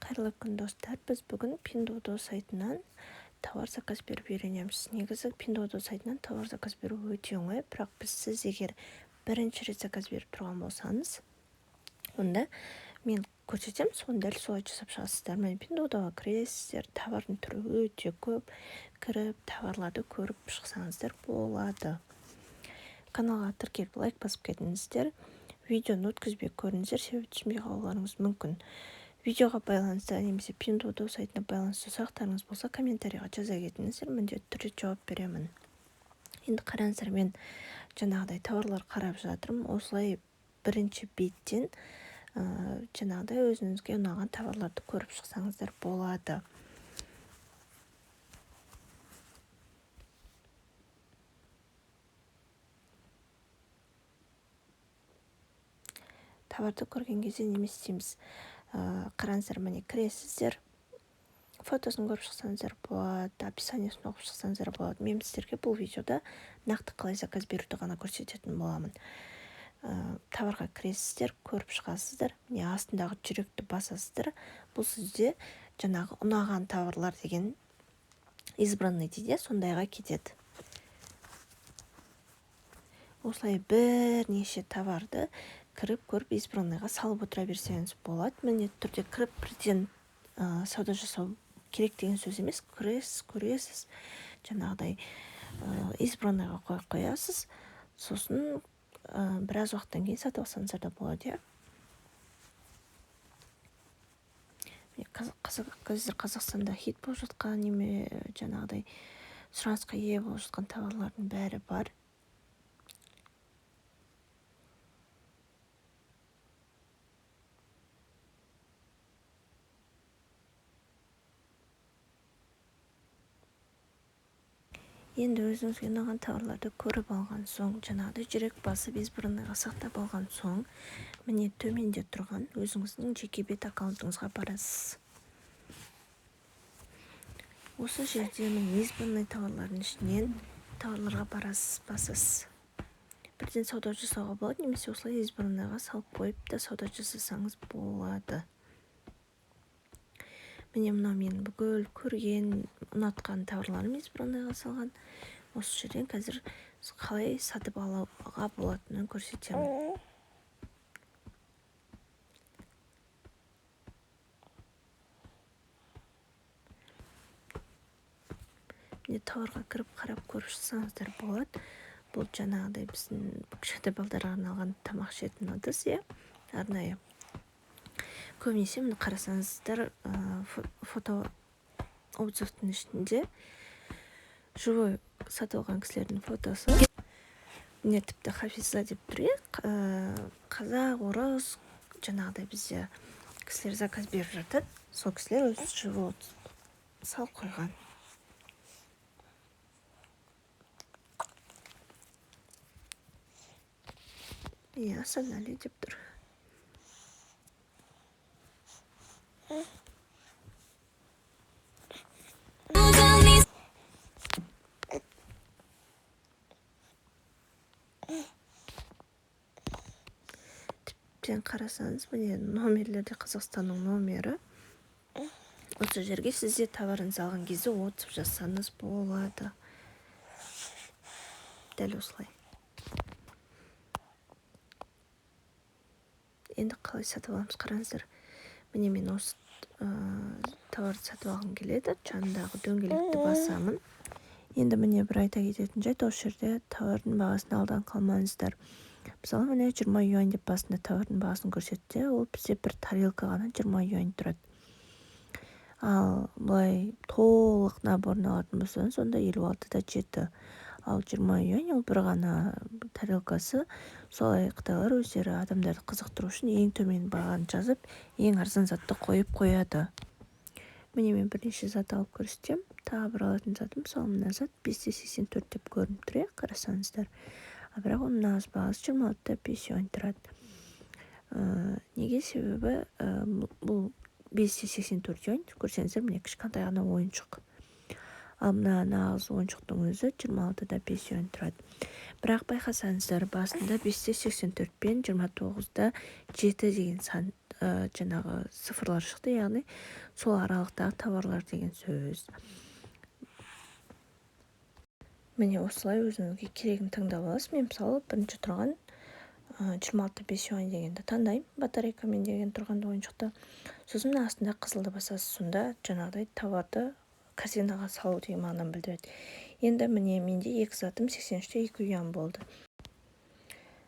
Қайырлы күн достар, біз бүгін Pinduoduo сайтынан тауар заказ беріп үйренеміз. Негізі Pinduoduo сайтынан тауар заказ беру өте оңай, бірақ сіз егер бірінші рет заказ беріп тұрған болсаңыз, онда мен көрсетемін, соны дәл солай жасап шығасыздар. Мен Pinduoduoға кіресіздер, товардың түрі өте көп, кіріп товарларды көріп шықсаңыздар болады. Каналға тіркеліп лайк басып кетіңіздер. Видеоны өткізбей көріңіздер, себебі түсінбей қалуларыңыз мүмкін. Видеоға байланысты немесе Pinduoduo сайтына байланысты сұрақтарыңыз болса, комментарийға жаза кетіңіздер, міндетті түрде жауап беремін. Енді қараңыздар, мен жаңағыдай товарлар қарап жатырмын. Осылай бірінші беттен жаңағыдай өзіңізге ұнаған товарларды көріп шықсаңыздар болады. Товарды көрген кезде не істейміз? Қараңыздар, міне кіресіздер, фотосын көріп шықсаңыздар болады, описаниесін оқып шықсаңыздар болады. Мен сіздерге бұл видеода нақты қалай заказ беруді ғана көрсететін боламын. Товарға кіресіздер, көріп шығасыздар, міне астындағы жүректі басасыздар. Бұл сізде жаңағы ұнаған товарлар деген избранный дейді, сондайға кетеді. Осылай бірнеше товарды кіріп көріп избранныйға салып отыра берсеңіз болады. Міндетті түрде кіріп бірден сауда жасау керек деген сөз емес. Көресіз, жаңағыдай избранныйға қоясыз, сосын біраз уақыттан кейін сатып алсаңыздар да болады. Қазір Қазақстанда хит болып жатқан неме, жаңағыдай сұранысқа ие болып жатқан товарлардың бәрі бар. Енді өзіңізге ұнаған товарларды көріп алған соң, жаңағыдай жүрек басып избранныйға сақтап алған соң, міне төменде тұрған өзіңіздің жеке бет аккаунтыңызға барасыз. Осы жерде избранный товарлардың ішінен товарларға басасыз. Бірден сауда жасауға болады, немесе осылай избранныйға салып қойып та сауда жасасаңыз болады. Міне мынау мен бүкіл көрген, ұнатқан товарларым избранныйға салған. Осы жерден қазір қалай сатып алуға болатынын көрсетемін. Міне товарға кіріп қарап көріп шықсаңыздар болады. Бұл жаңағыдай біздің кішкентай балдарға арналған тамақ ішетін ыдыс, арнайы. Көбінесе міне қарасаңыздар, фото отзывтың ішінде живой сатып алған кісілердің фотосы. Міне тіпті Хафиза деп тұр, қазақ, орыс, жаңағыдай бізде кісілер заказ беріп жатады. Сол кісілер өзі живой салып қойған. Асанали деп тұр. Тіптен қарасаңыз, міне номерлерде Қазақстанның номері. Осы жерге сізде товарыңыз алған кезде отзыв жазсаңыз болады. Дәл осылай. Енді қалай сатып аламыз, қараңыздар. Міне мен осы товарды сатып алғым келеді. Жанындағы дөңгелекті басамын. Енді міне бір айта кететін жайт, осы жерде товардың бағасын алдан қалмаңыздар. Мысалы, міне 20 юань деп басында товардың бағасын көрсетті. Ол бізде бір тарелка ғана 20 юань тұрады. Ал бұлай толық наборын алатын болсаңыз, сонда 56-да 7. Ал 20 юань ол бір ғана тарелкасы. Солай қытайлар өздері адамдарды қызықтыру үшін ең төмен бағаны жазып, ең арзан затты қойып қояды. Міне мен бірнеше зат алып көрсетем. Тағы бір алатын затым, мысалы мына зат 5,84 деп көрініп тұр, қарасаңыздар. Бірақ оның нағыз бағасы 26-да 5 юань тұрады. Неге? Себебі бұл 5,84 юань, көрсеңіздер, міне кішкентай ғана ойыншық. Ал мына нағыз ойыншықтың өзі 26-да 5 юань тұрады. Бірақ байқасаңыздар, басында 5,84 пен 29-да 7 деген сан жаңағы цифрлар шықты, яғни сол аралықтағы товарлар деген сөз. Міне осылай өзіңізге керегін таңдап аласыз. Мен мысалы бірінші тұрған 26-5 юань дегенді таңдаймын, батарейкамен деген тұрғанда ойыншықты. Сосын астында қызылды басасыз, сонда жаңағыдай товарды корзинаға салу деген мағынаны білдіреді. Енді міне менде екі затым 83-те 2 юань болды.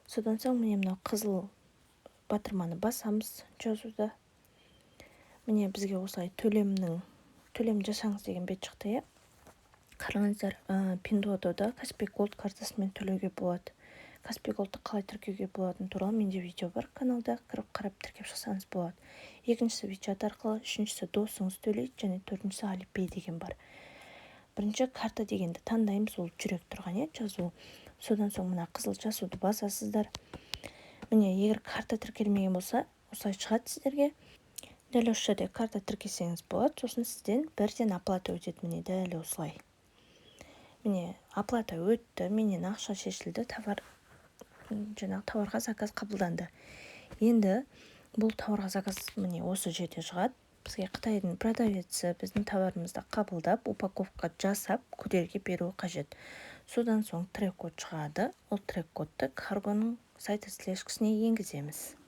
Содан соң міне мынау қызыл батырманы басамыз жазуда. Міне бізге осылай төлем жасаңыз деген бет шықты, иә. Қараңыздар, Pinduoduo'да Каспий Голд картасымен төлеуге болады. Каспий Голдты қалай тіркеуге болатыны туралы менде видео бар, каналда кіріп қарап тіркеп шықсаңыз болады. Екіншісі WeChat арқылы, үшіншісі досыңыз төлейді, және төртіншісі Alipay деген бар. Бірінші карта дегенді таңдаймыз, ол жүрек тұрған, жазу. Содан соң мына қызыл жазуды басасыздар. Міне егер карта тіркелмеген болса, осылай шығады сіздерге. Дәл осы жерде карта тіркесеңіз болады, сосын сізден бірден оплата өтеді. Міне дәл осылай. Міне оплата өтті, менен ақша шешілді, товарға заказ қабылданды. Енді бұл товарға заказ міне осы жерде шығады. Бізге Қытайдың продавеці біздің товарымызды қабылдап, упаковка жасап, курьерге беруі қажет. Содан соң трек-код шығады. Ол трек-кодты каргоның сайты слежкісіне енгіземіз.